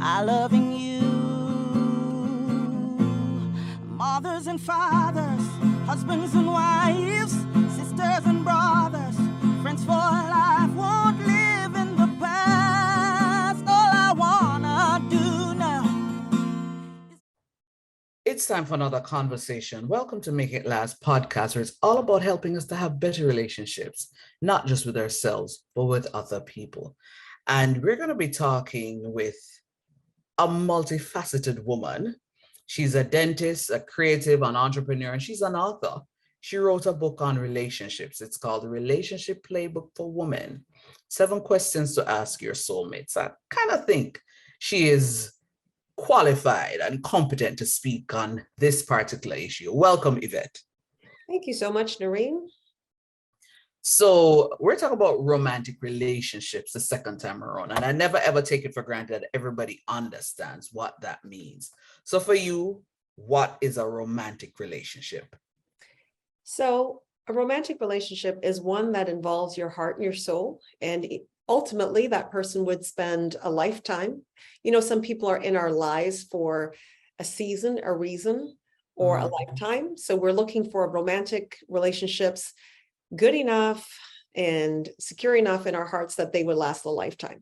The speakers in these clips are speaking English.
I loving you. Mothers and fathers, husbands and wives, sisters and brothers, friends for life, won't live in the past. All I wanna do now. It's time for another conversation. Welcome to Make It Last podcast, where it's all about helping us to have better relationships, not just with ourselves, but with other people. And we're going to be talking with a multifaceted woman. She's a dentist, a creative, an entrepreneur, and she's an author. She wrote a book on relationships. It's called The Relationship Playbook for Women: 7 Questions to Ask Your Soulmates. I kind of think she is qualified and competent to speak on this particular issue. Welcome, Yvette. Thank you so much, Noreen. So we're talking about romantic relationships the second time around, and I never ever take it for granted that everybody understands what that means. So for you, what is a romantic relationship? So a romantic relationship is one that involves your heart and your soul, and ultimately that person would spend a lifetime. You know, some people are in our lives for a season, a reason, or a lifetime. So we're looking for romantic relationships good enough and secure enough in our hearts that they would last a lifetime.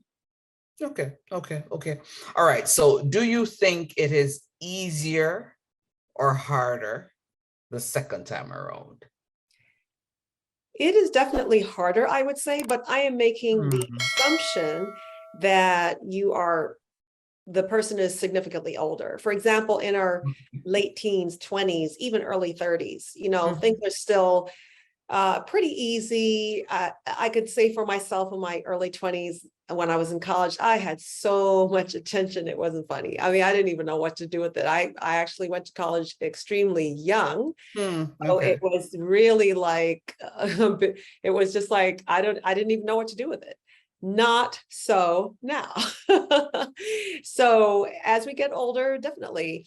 Okay. All right. So do you think it is easier or harder the second time around? It is definitely harder, I would say, but I am making the assumption that the person is significantly older. For example, in our late teens, 20s, even early 30s, things are still pretty easy. I could say for myself in my early 20s, when I was in college, I had so much attention. It wasn't funny. I mean, I didn't even know what to do with it. I actually went to college extremely young. So it was really like, it was just like, I didn't even know what to do with it. Not so now. So as we get older, definitely,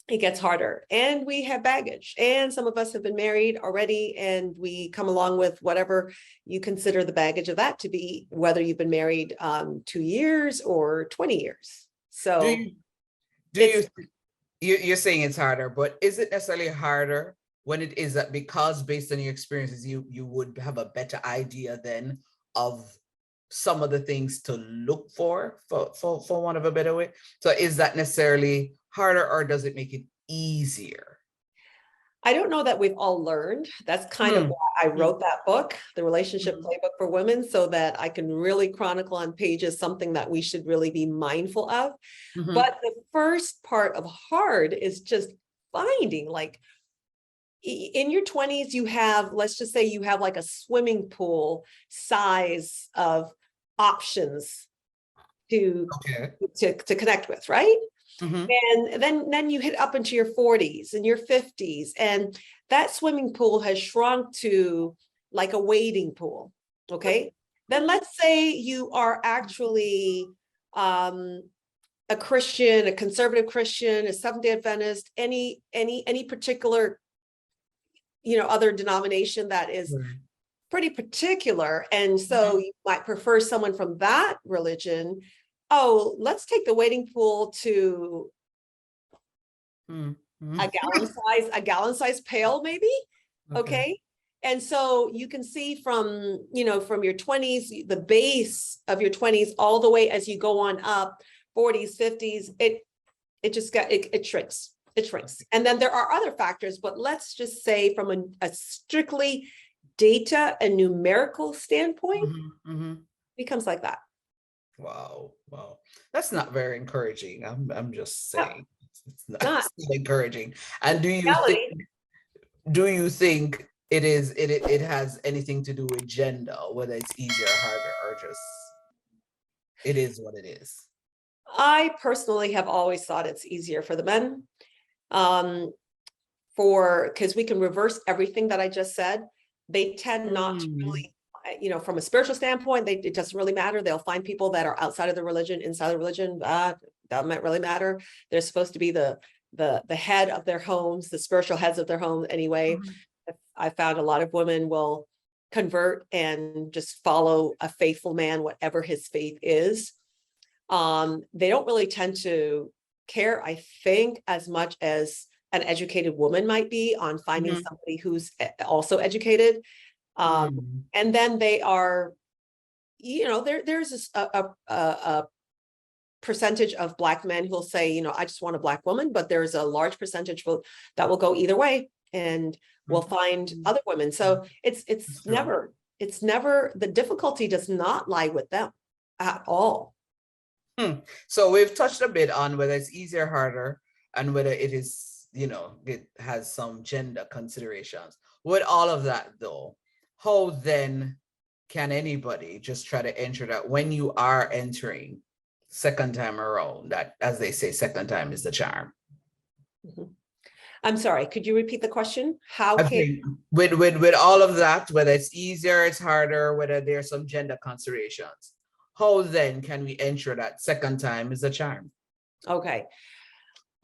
it gets harder, and we have baggage, and some of us have been married already, and we come along with whatever you consider the baggage of that to be, whether you've been married 2 years or 20 years. So you're saying it's harder, but is it necessarily harder when it is that, because based on your experiences, you would have a better idea then of some of the things to look for want of a better way? So is that necessarily harder, or does it make it easier? I don't know that we've all learned. That's kind of why I wrote that book, The Relationship Playbook for Women, so that I can really chronicle on pages something that we should really be mindful of. But the first part of hard is just finding, like, in your 20s, you have, let's just say you have like a swimming pool size of options to connect with, right? And then you hit up into your 40s and your 50s, and that swimming pool has shrunk to like a wading pool. Okay. Then let's say you are actually a Christian, a conservative Christian, a Seventh-day Adventist, any particular, other denomination that is pretty particular. And so you might prefer someone from that religion. Oh, let's take the wading pool to a gallon size pail, maybe. Okay. And so you can see from your 20s, the base of your 20s, all the way as you go on up, 40s, 50s, it shrinks. It shrinks. And then there are other factors, but let's just say from a strictly data and numerical standpoint, becomes like that. Wow. That's not very encouraging. I'm just saying. It's not encouraging. And do you think it has anything to do with gender, whether it's easier or harder, or just it is what it is? I personally have always thought it's easier for the men, because we can reverse everything that I just said. They tend not to really, from a spiritual standpoint, it doesn't really matter. They'll find people that are outside of the religion, inside the religion. Doesn't really matter. They're supposed to be the head of their homes, the spiritual heads of their home anyway. I found a lot of women will convert and just follow a faithful man, whatever his faith is. They don't really tend to care, I think, as much as an educated woman might be on finding somebody who's also educated. And then they are, there's a percentage of Black men who'll say, I just want a Black woman, but there's a large percentage that will go either way and will find other women. So it's never, the difficulty does not lie with them at all. So we've touched a bit on whether it's easier, harder, and whether it is, it has some gender considerations. With all of that though, how then can anybody just try to enter that when you are entering second time around, that, as they say, second time is the charm? I'm sorry, could you repeat the question? With all of that, whether it's easier, it's harder, whether there's some gender considerations, how then can we ensure that second time is a charm? Okay.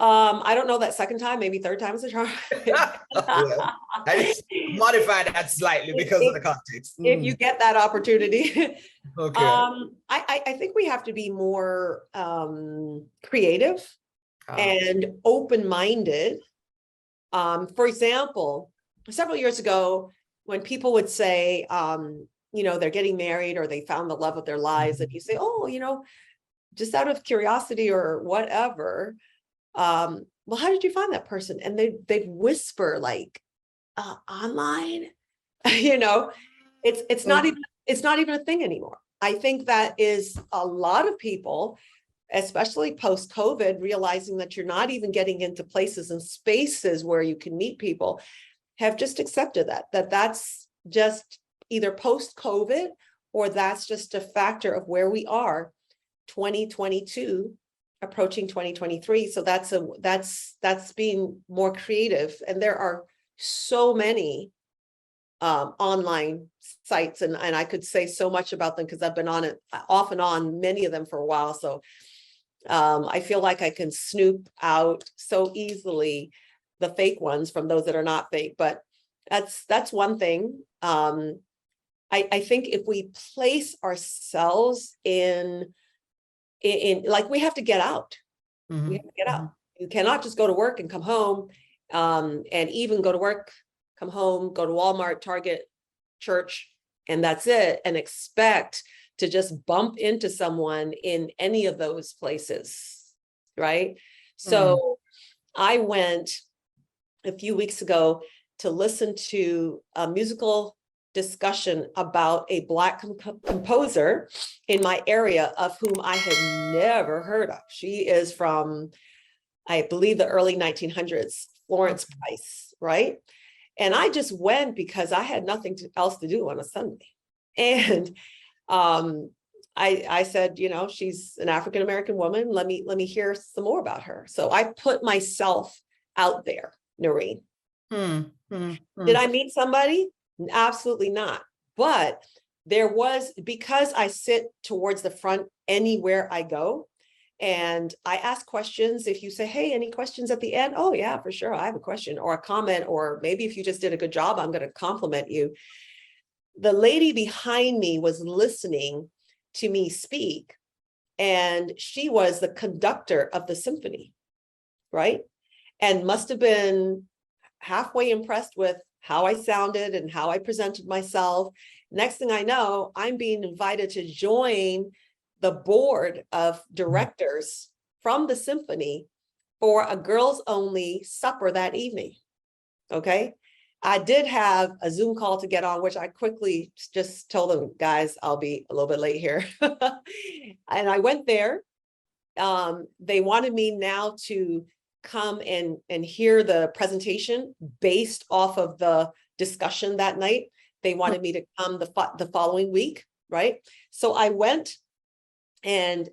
I don't know that second time, maybe third time is a charm. Well, I just modify that slightly because of the context. If you get that opportunity. Okay. I think we have to be more creative and open-minded. For example, several years ago, when people would say, they're getting married or they found the love of their lives, and you say, oh, just out of curiosity or whatever, well, how did you find that person? And they'd whisper like, online, it's not even a thing anymore. I think that is a lot of people, especially post-COVID, realizing that you're not even getting into places and spaces where you can meet people, have just accepted that's just either post-COVID or that's just a factor of where we are, 2022 approaching 2023. So that's being more creative. And there are so many online sites, and I could say so much about them because I've been on it off and on many of them for a while. So I feel like I can snoop out so easily the fake ones from those that are not fake, but that's one thing. I think if we place ourselves in like, we have to get out. We have to get out. You cannot just go to work and come home, and even go to work, come home, go to Walmart, Target, church, and that's it, and expect to just bump into someone in any of those places, right? So I went a few weeks ago to listen to a musical discussion about a Black composer in my area, of whom I had never heard of. She is from, I believe, the early 1900s, Florence Price, right? And I just went because I had nothing else to do on a Sunday. And I said, she's an African-American woman. Let me hear some more about her. So I put myself out there, Noreen. Did I meet somebody? Absolutely not. But there was, because I sit towards the front anywhere I go, and I ask questions. If you say, hey, any questions at the end? Oh yeah, for sure, I have a question or a comment, or maybe if you just did a good job, I'm going to compliment you. The lady behind me was listening to me speak, and she was the conductor of the symphony, right? And must have been halfway impressed with how I sounded and how I presented myself. Next thing I know, I'm being invited to join the board of directors from the symphony for a girls only supper that evening. Okay. I did have a Zoom call to get on, which I quickly just told them, guys, I'll be a little bit late here. And I went there. They wanted me now to come and hear the presentation based off of the discussion that night. They wanted me to come the following week, right? So I went, and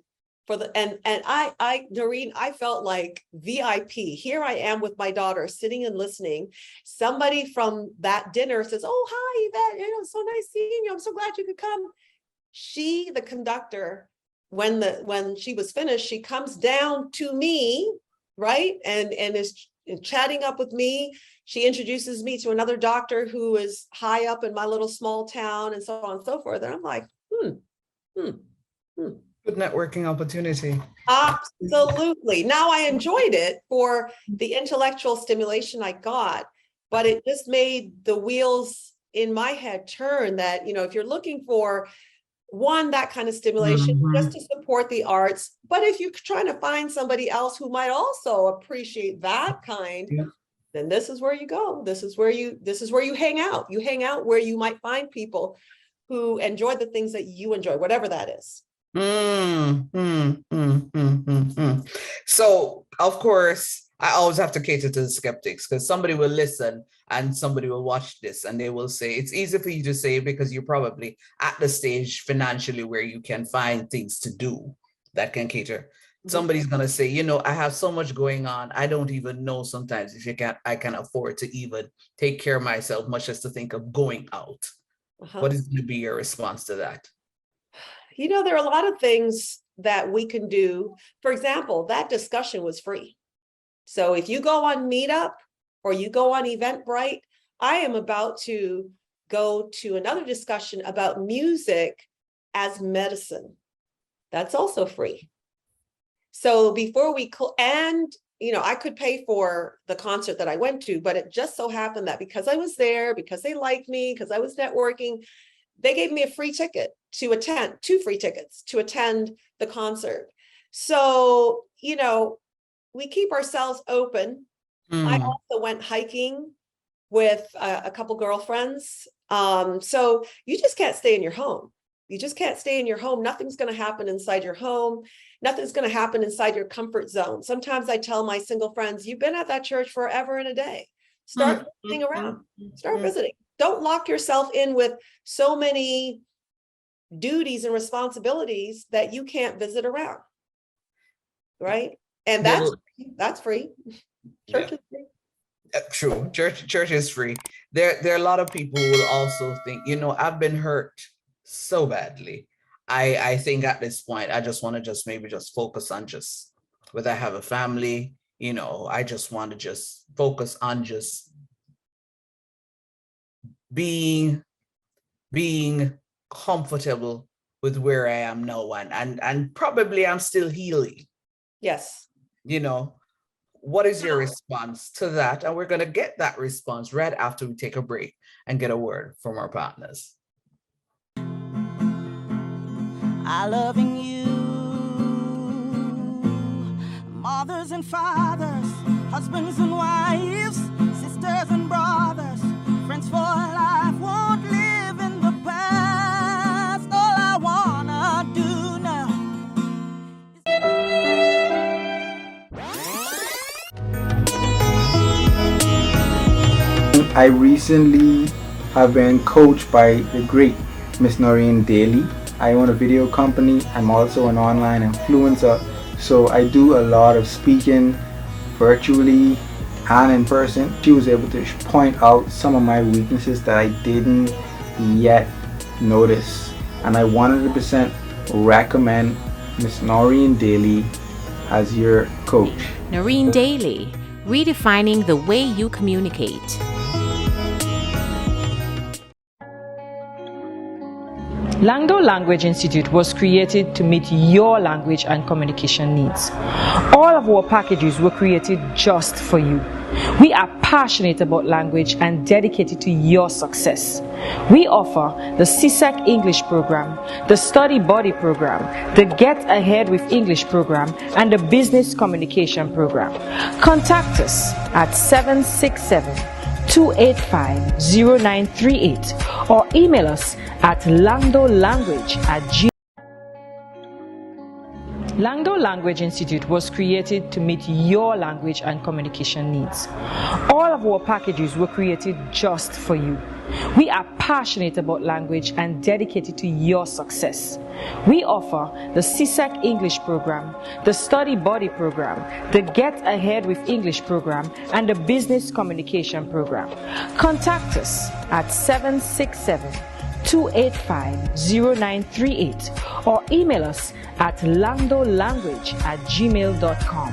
Noreen, I felt like VIP. Here I am with my daughter sitting and listening. Somebody from that dinner says, oh, hi, Yvette, so nice seeing you. I'm so glad you could come. She, the conductor, when she was finished, she comes down to me, right? And is chatting up with me. She introduces me to another doctor who is high up in my little small town, and so on and so forth. And I'm like, Good networking opportunity. Absolutely. Now I enjoyed it for the intellectual stimulation I got, but it just made the wheels in my head turn that, if you're looking for that kind of stimulation just to support the arts, but if you're trying to find somebody else who might also appreciate that kind, then this is where you go. This is where you hang out. You hang out where you might find people who enjoy the things that you enjoy, whatever that is. So, of course, I always have to cater to the skeptics, because somebody will listen and somebody will watch this and they will say, it's easy for you to say because you're probably at the stage financially where you can find things to do that can cater. Somebody's going to say, I have so much going on. I don't even know sometimes if I can afford to even take care of myself, much as to think of going out. What is going to be your response to that? There are a lot of things that we can do. For example, that discussion was free. So if you go on Meetup or you go on Eventbrite, I am about to go to another discussion about music as medicine. That's also free. So before I could pay for the concert that I went to, but it just so happened that because I was there, because they liked me, because I was networking, they gave me a free ticket to attend, 2 free tickets to attend the concert. So, we keep ourselves open. I also went hiking with a couple girlfriends. So you just can't stay in your home. You just can't stay in your home. Nothing's going to happen inside your home. Nothing's going to happen inside your comfort zone. Sometimes I tell my single friends, you've been at that church forever and a day. Start visiting around. Start visiting. Don't lock yourself in with so many duties and responsibilities that you can't visit around. Right? And that's free. Church is free. True. Church is free. There are a lot of people who will also think, I've been hurt so badly. I think at this point, I just want to maybe focus on whether I have a family, I just want to focus on being comfortable with where I am now, and probably I'm still healing. Yes. What is your response to that? And we're going to get that response right after we take a break and get a word from our partners. I loving you, mothers and fathers, husbands and wives, sisters and brothers, friends for life, won't live in the past. All I wanna do now I recently have been coached by the great Miss Noreen Daly. I own a video company. I'm also an online influencer. So I do a lot of speaking virtually and in person. She was able to point out some of my weaknesses that I didn't yet notice. And I 100% recommend Miss Noreen Daly as your coach. Noreen Daly, redefining the way you communicate. Langdo Language Institute was created to meet your language and communication needs. All of our packages were created just for you. We are passionate about language and dedicated to your success. We offer the CSEC English program, the Study Body program, the Get Ahead with English program, and the Business Communication program. Contact us at 767-285-0938 or email us at langdolanguage@gmail.com. Langdo Language Institute was created to meet your language and communication needs. All of our packages were created just for you. We are passionate about language and dedicated to your success. We offer the CSEC English program, the Study Body program, the Get Ahead with English program, and the Business Communication program. Contact us at 767-285-0938 or email us at langdolanguage@gmail.com.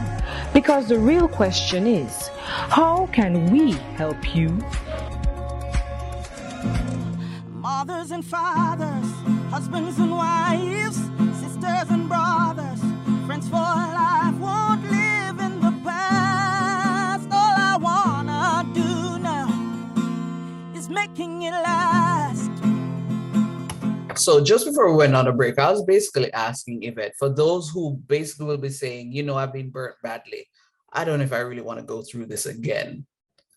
Because the real question is, how can we help you? mothers and fathers, husbands and wives, sisters and brothers. So just before we went on a break, I was basically asking Yvette, for those who basically will be saying, I've been burnt badly. I don't know if I really want to go through this again.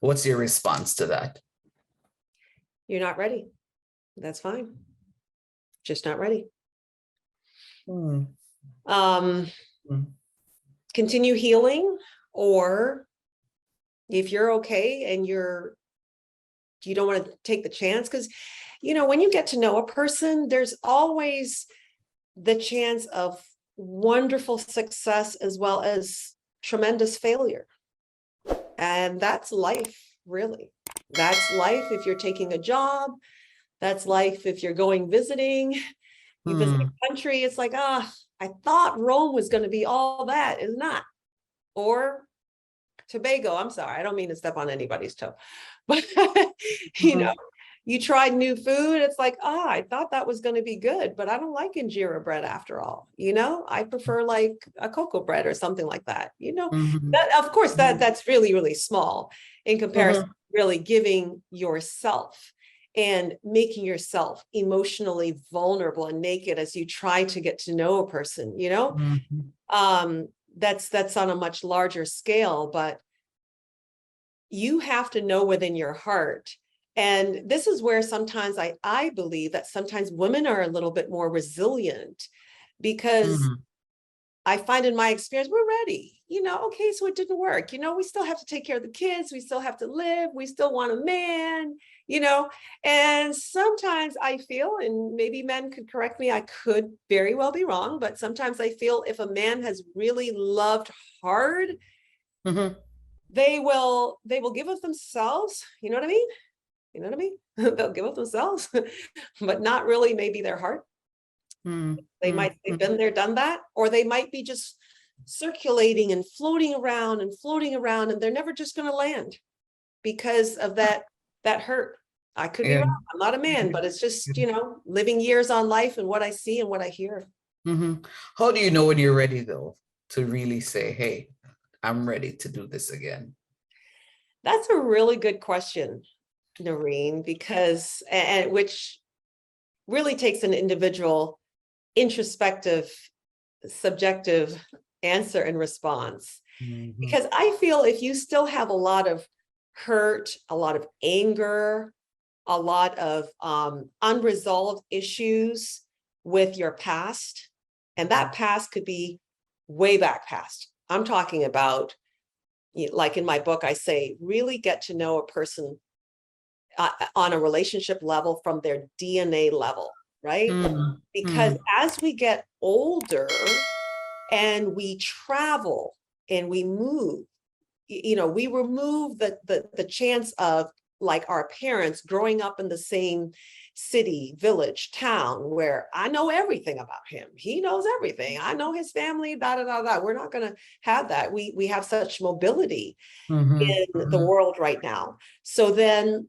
What's your response to that? You're not ready. That's fine. Just not ready. Continue healing, or if you're okay and you don't want to take the chance, because when you get to know a person, there's always the chance of wonderful success as well as tremendous failure. And that's life, really. That's life if you're taking a job. That's life if you're going visiting. You visit a country, it's like, I thought Rome was going to be all that. It's not. Or Tobago, I'm sorry, I don't mean to step on anybody's toe. But, you tried new food. It's like, I thought that was going to be good, but I don't like injera bread after all. I prefer like a cocoa bread or something like that. That, of course, that's really, really small in comparison to really giving yourself and making yourself emotionally vulnerable and naked as you try to get to know a person, that's on a much larger scale, but you have to know within your heart. And this is where sometimes I believe that sometimes women are a little bit more resilient, because I find in my experience, we're ready, okay, so it didn't work. We still have to take care of the kids. We still have to live. We still want a man, and sometimes I feel, and maybe men could correct me, I could very well be wrong, but sometimes I feel if a man has really loved hard, they will give of themselves. You know what I mean? They'll give of themselves, but not really maybe their heart. They might, they've been there, done that, or they might be just circulating and floating around, and they're never just going to land because of that hurt. I could be wrong. I'm not a man, but it's just, living years on life and what I see and what I hear. How do you know when you're ready, though, to really say, hey, I'm ready to do this again? That's a really good question, Noreen, because, and which really takes an individual introspective, subjective answer and response. Because I feel if you still have a lot of hurt, a lot of anger, a lot of unresolved issues with your past, and that past could be way back past. I'm talking about, like in my book, I say, really get to know a person on a relationship level from their DNA level, right? Because as we get older and we travel and we move, we remove the chance of, like, our parents growing up in the same city, village, town, where I know everything about him. He knows everything. I know his family, da, da, da, da. We're not going to have that. We have such mobility in the world right now. So then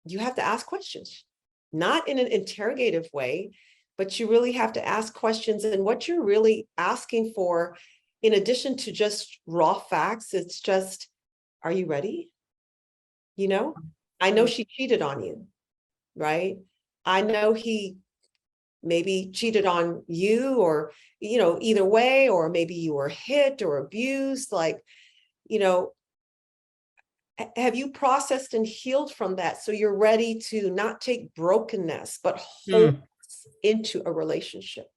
you have to ask questions, not in an interrogative way, but you really have to ask questions. And what you're really asking for, in addition to just raw facts, it's just, are you ready? I know she cheated on you, right? I know he maybe cheated on you, or, either way, or maybe you were hit or abused. Like, have you processed and healed from that? So you're ready to not take brokenness, but hold into a relationship.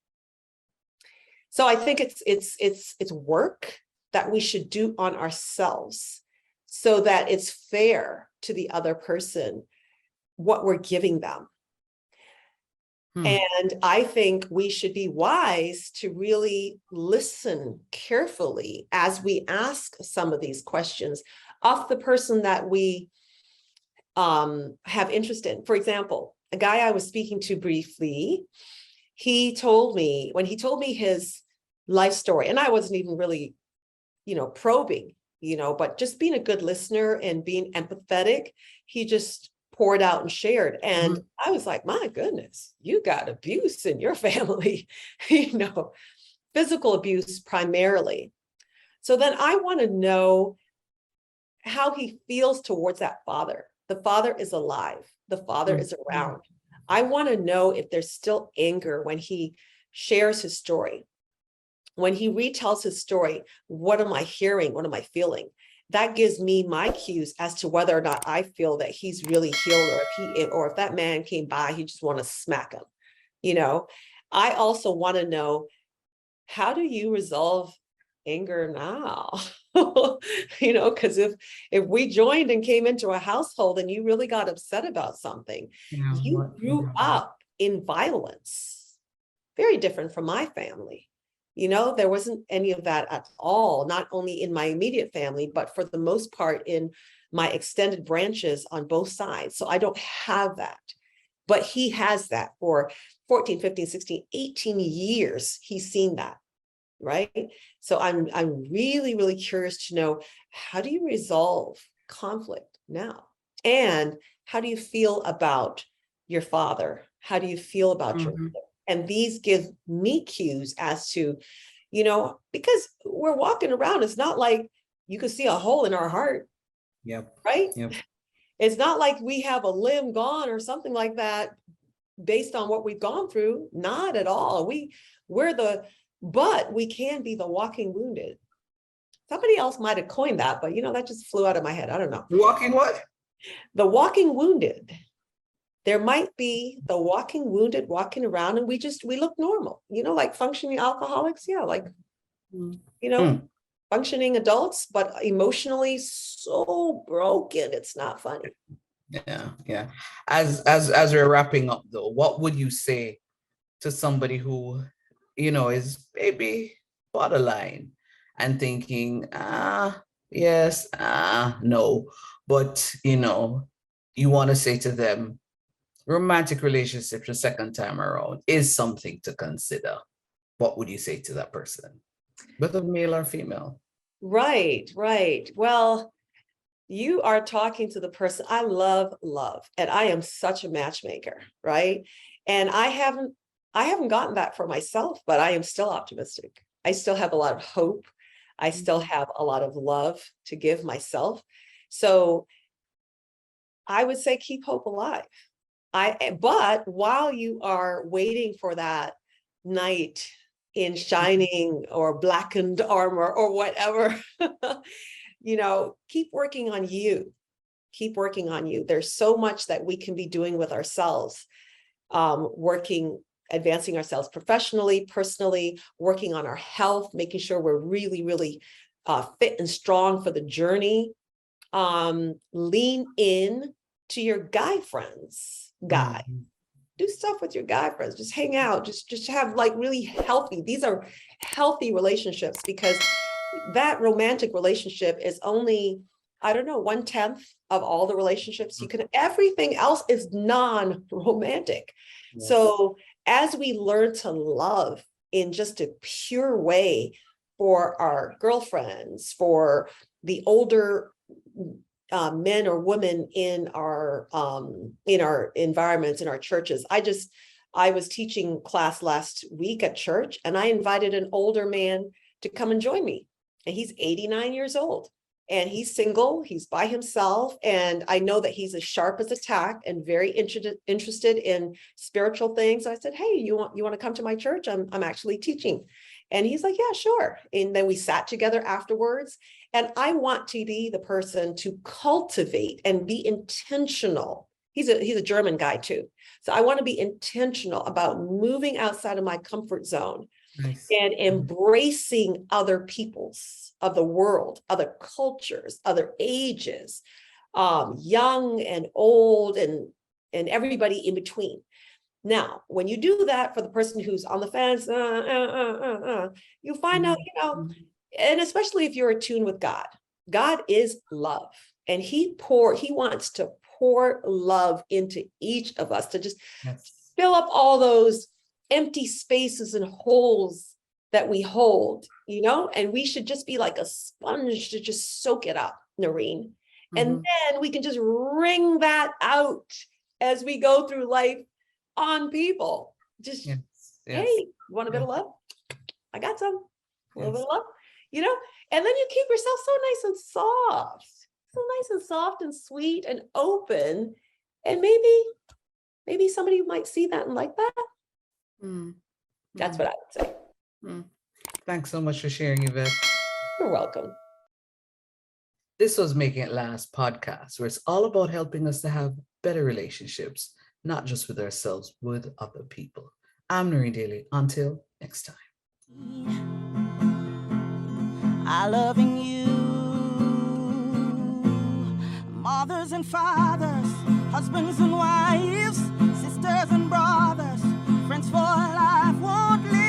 So I think it's work that we should do on ourselves so that it's fair to the other person what we're giving them. And I think we should be wise to really listen carefully as we ask some of these questions of the person that we have interest in. For example, a guy I was speaking to briefly, he told me, when he told me his life story, and I wasn't even really, probing, but just being a good listener and being empathetic, he just poured out and shared. And I was like, my goodness, you got abuse in your family, physical abuse primarily. So then I want to know how he feels towards that father. The father is alive. The father is around. I want to know if there's still anger when he shares his story. When he retells his story, what am I hearing? What am I feeling? That gives me my cues as to whether or not I feel that he's really healed, or if that man came by, he just want to smack him. You know, I also want to know, how do you resolve anger now? You know, because if we joined and came into a household and you really got upset about something, you grew up in violence, very different from my family. You know, there wasn't any of that at all, not only in my immediate family, but for the most part in my extended branches on both sides. So I don't have that. But he has that for 14, 15, 16, 18 years. He's seen that, right? So I'm really, really curious to know, how do you resolve conflict now? And how do you feel about your father? How do you feel about your mother? And these give me cues as to, you know, because we're walking around, it's not like you can see a hole in our heart. Yep. Right? Yep. It's not like we have a limb gone or something like that based on what we've gone through. Not at all. But we can be the walking wounded. Somebody else might have coined that, but you know, that just flew out of my head. I don't know. Walking what? The walking wounded. There might be the walking wounded walking around and we look normal, you know, like functioning alcoholics. Yeah. Like, you know, functioning adults, but emotionally so broken. It's not funny. Yeah. Yeah. As we're wrapping up though, what would you say to somebody who, you know, is maybe borderline and thinking, yes, no, but you know, you want to say to them, romantic relationships the second time around is something to consider. What would you say to that person, whether male or female? Right. Well, you are talking to the person. I love love, and I am such a matchmaker, right? And I haven't gotten that for myself, but I am still optimistic. I still have a lot of hope. I still have a lot of love to give myself. So I would say keep hope alive. But while you are waiting for that knight in shining or blackened armor or whatever, you know, keep working on you. Keep working on you. There's so much that we can be doing with ourselves, advancing ourselves professionally, personally, working on our health, making sure we're really, really fit and strong for the journey. Lean in to your guy friends. Do stuff with your guy friends, just hang out, just have like really healthy, these are healthy relationships, because that romantic relationship is only, I don't know, 1/10 of all the relationships you can, everything else is non-romantic. Yes. So as we learn to love in just a pure way for our girlfriends, for the older men or women in our environments, in our churches. I was teaching class last week at church, and I invited an older man to come and join me. And he's 89 years old, and he's single, he's by himself. And I know that he's as sharp as a tack and very interested in spiritual things. So I said, hey, you want to come to my church? I'm actually teaching. And he's like, yeah, sure. And then we sat together afterwards. And I want to be the person to cultivate and be intentional. He's a German guy too. So I want to be intentional about moving outside of my comfort zone. Nice. And embracing other peoples of the world, other cultures, other ages, young and old, and everybody in between. Now, when you do that for the person who's on the fence, you find out, you know, and especially if you're attuned with God, God is love, and he wants to pour love into each of us to just fill up all those empty spaces and holes that we hold, you know, and we should just be like a sponge to just soak it up, Noreen. And then we can just wring that out as we go through life on people. Just, hey, you want a bit of love? I got some, a little bit of love, you know, and then you keep yourself so nice and soft and sweet and open. And maybe maybe somebody might see that and like that. That's what I would say. Thanks so much for sharing, Yvette. You're welcome. This was Making It Last podcast, where it's all about helping us to have better relationships, not just with ourselves, with other people. I'm Noreen Daly. Until next time. I loving you. Mothers and fathers, husbands and wives, sisters and brothers, friends for life won't live.